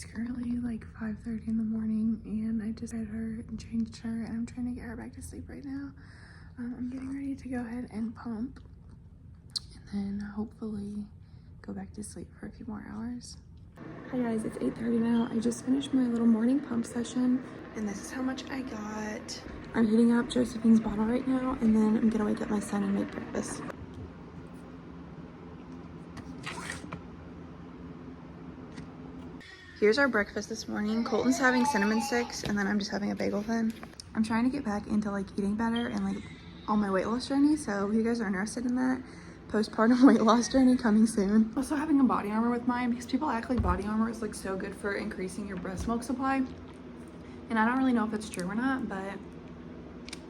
It's currently like 5:30 in the morning and I just fed her and changed her and I'm trying to get her back to sleep right now. I'm getting ready to go ahead and pump and then hopefully go back to sleep for a few more hours. Hi guys, it's 8:30 now. I just finished my little morning pump session and this is how much I got. I'm heating up Josephine's bottle right now and then I'm gonna wake up my son and make breakfast. Here's our breakfast this morning. Colton's having cinnamon sticks and then I'm just having a bagel thin. I'm trying to get back into like eating better and like on my weight loss journey. So if you guys are interested in that, postpartum weight loss journey coming soon. Also having a body armor with mine because people act like body armor is like so good for increasing your breast milk supply. And I don't really know if that's true or not, but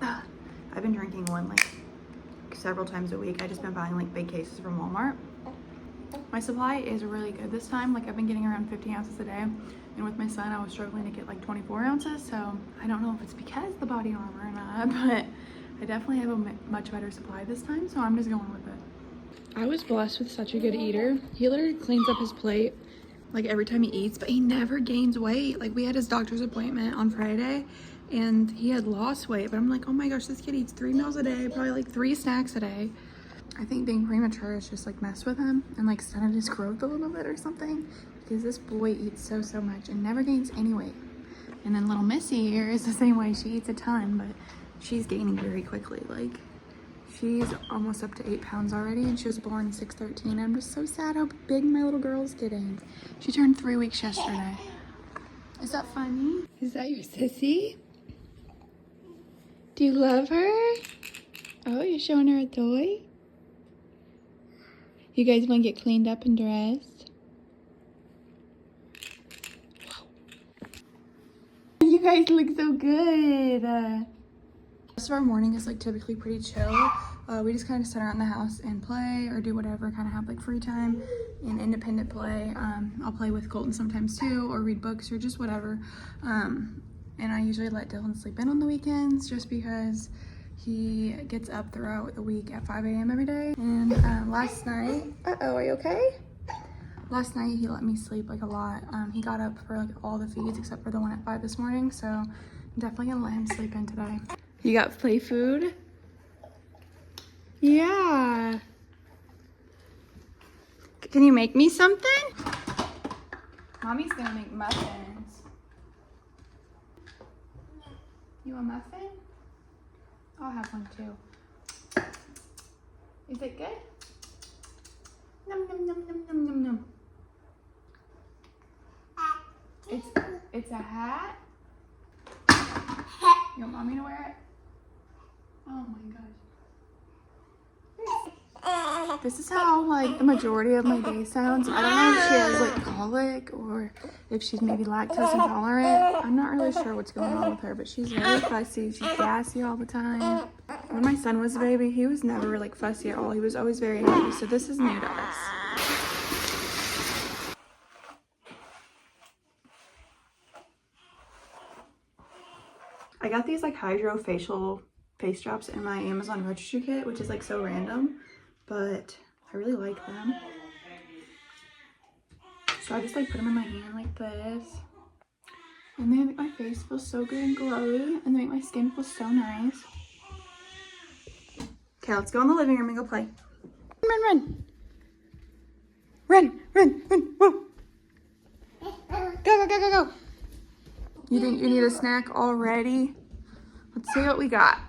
I've been drinking one like several times a week. I just been buying like big cases from Walmart. My supply is really good this time. Like I've been getting around 50 ounces a day. And with my son, I was struggling to get like 24 ounces. So I don't know if it's because the body armor or not, but I definitely have a much better supply this time. So I'm just going with it. I was blessed with such a good eater. He literally cleans up his plate like every time he eats, but he never gains weight. Like we had his doctor's appointment on Friday and he had lost weight, but I'm like, oh my gosh, this kid eats 3 meals a day, probably like 3 snacks a day. I think being premature is just like messed with him and like stunted his growth a little bit or something because this boy eats so much and never gains any weight. And then little Missy here is the same way. She eats a ton, but she's gaining very quickly. Like she's almost up to 8 pounds already and she was born 6'13". I'm just so sad how big my little girl's getting. She turned 3 weeks yesterday. Is that funny? Is that your sissy? Do you love her? Oh, you're showing her a toy? You guys want to get cleaned up and dressed? You guys look so good. The rest of our morning is like typically pretty chill. We just kind of sit around the house and play or do whatever, kind of have like free time and independent play. I'll play with Colton sometimes too, or read books or just whatever. And I usually let Dylan sleep in on the weekends just because he gets up throughout the week at 5 a.m. every day. And last night, are you okay? Last night he let me sleep like a lot. He got up for like all the feeds except for the one at 5 this morning. So I'm definitely gonna let him sleep in today. You got play food? Yeah. Can you make me something? Mommy's gonna make muffins. You want a muffin? I'll have one too. Is it good? Num num num num num num num. It's a hat. You want mommy to wear it? Oh my gosh. This is how like the majority of my day sounds. I don't know if she has like colic or if she's maybe lactose intolerant. I'm not really sure what's going on with her, but she's very fussy. She's gassy all the time. When my son was a baby, he was never like fussy at all. He was always very happy. So this is new to us. I got these like hydrofacial face drops in my Amazon registry kit, which is like so random, but I really like them. So I just like put them in my hand like this. And they make my face feel so good and glowy, and they make my skin feel so nice. Okay, let's go in the living room and go play. Run, run. Run, run, run, whoa. Go, go, go, go, go. You think you need a snack already? Let's see what we got.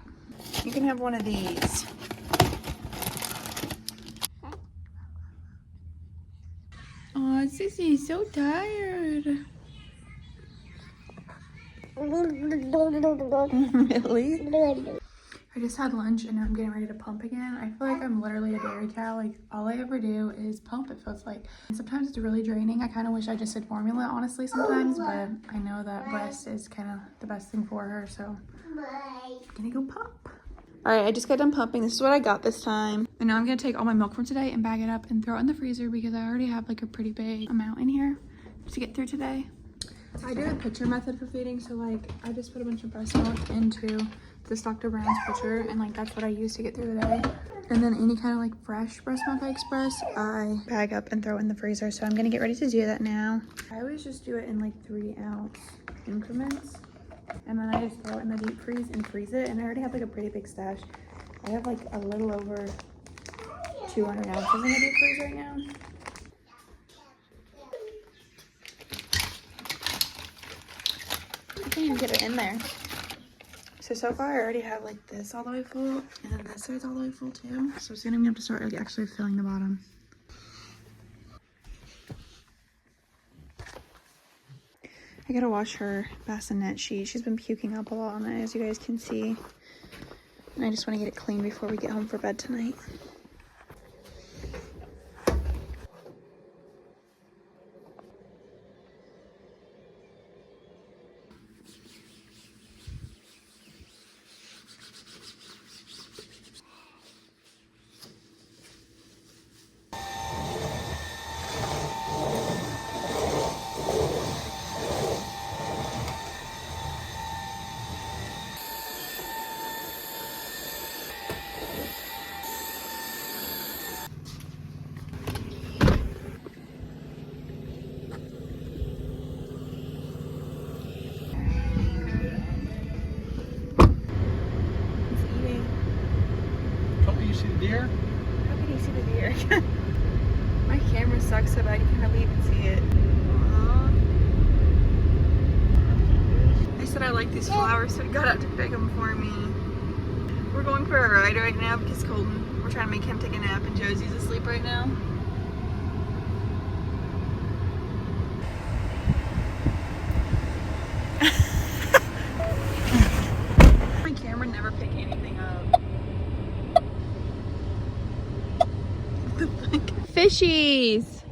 You can have one of these. Oh, Sissy is so tired. Really? I just had lunch and now I'm getting ready to pump again. I feel like I'm literally a dairy cow. Like all I ever do is pump, it feels like. And sometimes it's really draining. I kind of wish I just did formula honestly sometimes, but I know that breast is kind of the best thing for her, so I'm gonna go pump. All right, I just got done pumping. This is what I got this time. And now I'm gonna take all my milk from today and bag it up and throw it in the freezer because I already have like a pretty big amount in here to get through today. I do the pitcher method for feeding, so like I just put a bunch of breast milk into this Dr. Brown's pitcher and like that's what I use to get through the day. And then any kind of like fresh breast milk I express, I bag up and throw in the freezer. So I'm gonna get ready to do that now. I always just do it in like 3-ounce increments. And then I just throw it in the deep freeze and freeze it. And I already have like a pretty big stash. I have like a little over 200 ounces in the deep freeze right now. I can't even get it in there. So far I already have like this all the way full, and then this side's all the way full too. So soon I'm gonna have to start like actually filling the bottom. I gotta wash her bassinet sheet. She's been puking up a lot on it, as you guys can see. And I just want to get it clean before we get home for bed tonight. Deer? How can you see the deer? My camera sucks so bad you can hardly even see it. Aww. I said I like these flowers, so he got out to pick them for me. We're going for a ride right now because Colton, we're trying to make him take a nap, and Josie's asleep right now. My camera never picked anything up. Fishies!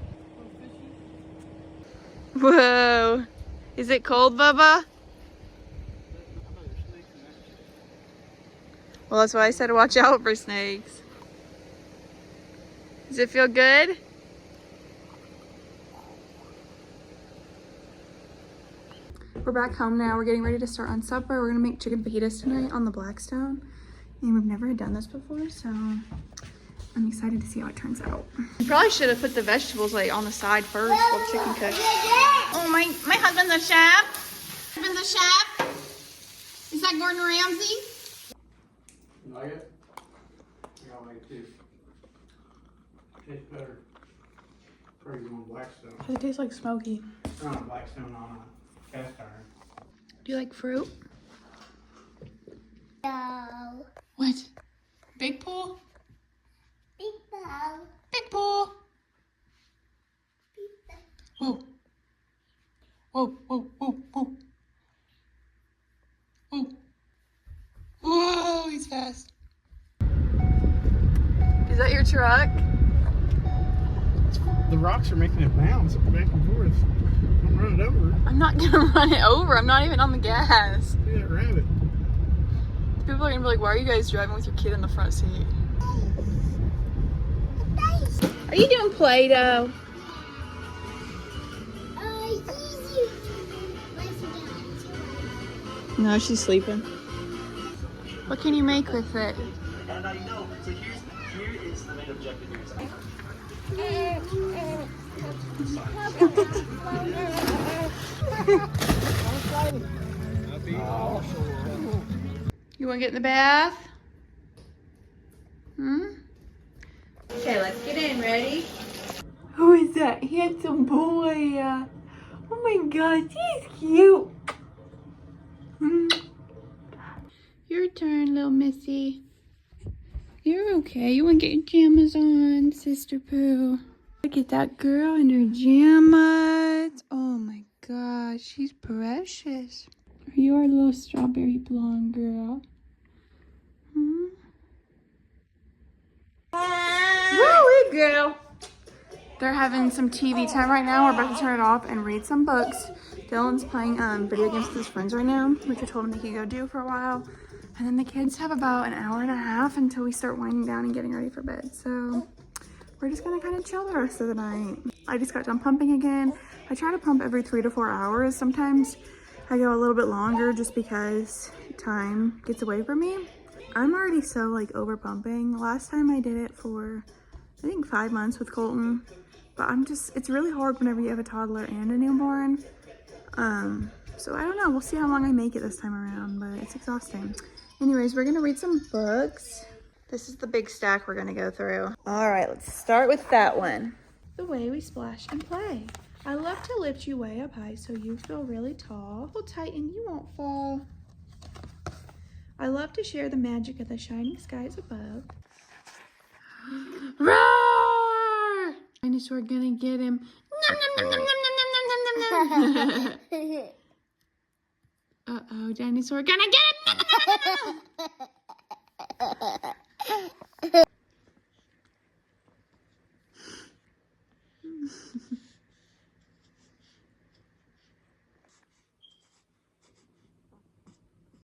Whoa! Is it cold, Bubba? Well, that's why I said watch out for snakes. Does it feel good? We're back home now. We're getting ready to start on supper. We're gonna make chicken fajitas tonight on the Blackstone. And we've never done this before, so I'm excited to see how it turns out. You probably should have put the vegetables like on the side first while the chicken cooks. Oh, my husband's a chef. Husband's a chef. Is that Gordon Ramsay? You like it? Yeah, I like it too. Tastes better. Pretty on Blackstone. Does it taste like smoky? It's not a Blackstone on a cast iron. Do you like fruit? No. What? Big pool? Big ball. Big pool. Whoa. Whoa, whoa, whoa, whoa. Whoa. Whoa, he's fast. Is that your truck? The rocks are making it bounce back and forth. Don't run it over. I'm not gonna run it over. I'm not even on the gas. Look at that rabbit. People are gonna be like, why are you guys driving with your kid in the front seat? Are you doing Play-Doh? No, she's sleeping. What can you make with it? And I know, so here is the main objective You wanna get in the bath? Hmm? Okay, let's get in. Ready? Who is that handsome boy? Oh my gosh, he's cute. Your turn, little missy. You're okay. You want to get your jammas on, Sister Pooh. Look at that girl in her jammas. Oh my gosh, she's precious. You are a little strawberry blonde girl. Hmm? Woo, girl. They're having some TV time right now. We're about to turn it off and read some books. Dylan's playing video games with his friends right now, which I told him he could go do for a while. And then the kids have about an hour and a half until we start winding down and getting ready for bed. So we're just gonna kind of chill the rest of the night. I just got done pumping again. I try to pump every 3 to 4 hours. Sometimes I go a little bit longer just because time gets away from me. I'm already so like over pumping. Last time I did it for, I think 5 months with Colton. But it's really hard whenever you have a toddler and a newborn. So I don't know. We'll see how long I make it this time around, but it's exhausting. Anyways, we're gonna read some books. This is the big stack we're gonna go through. All right, let's start with that one. The way we splash and play. I love to lift you way up high so you feel really tall. Hold tight and you won't fall. I love to share the magic of the shining skies above. Roar! Dinosaur gonna get him. Nom, nom, nom, nom, nom, nom, nom, nom, nom. Uh-oh, dinosaur gonna get him. Nom, nom, nom, nom, nom.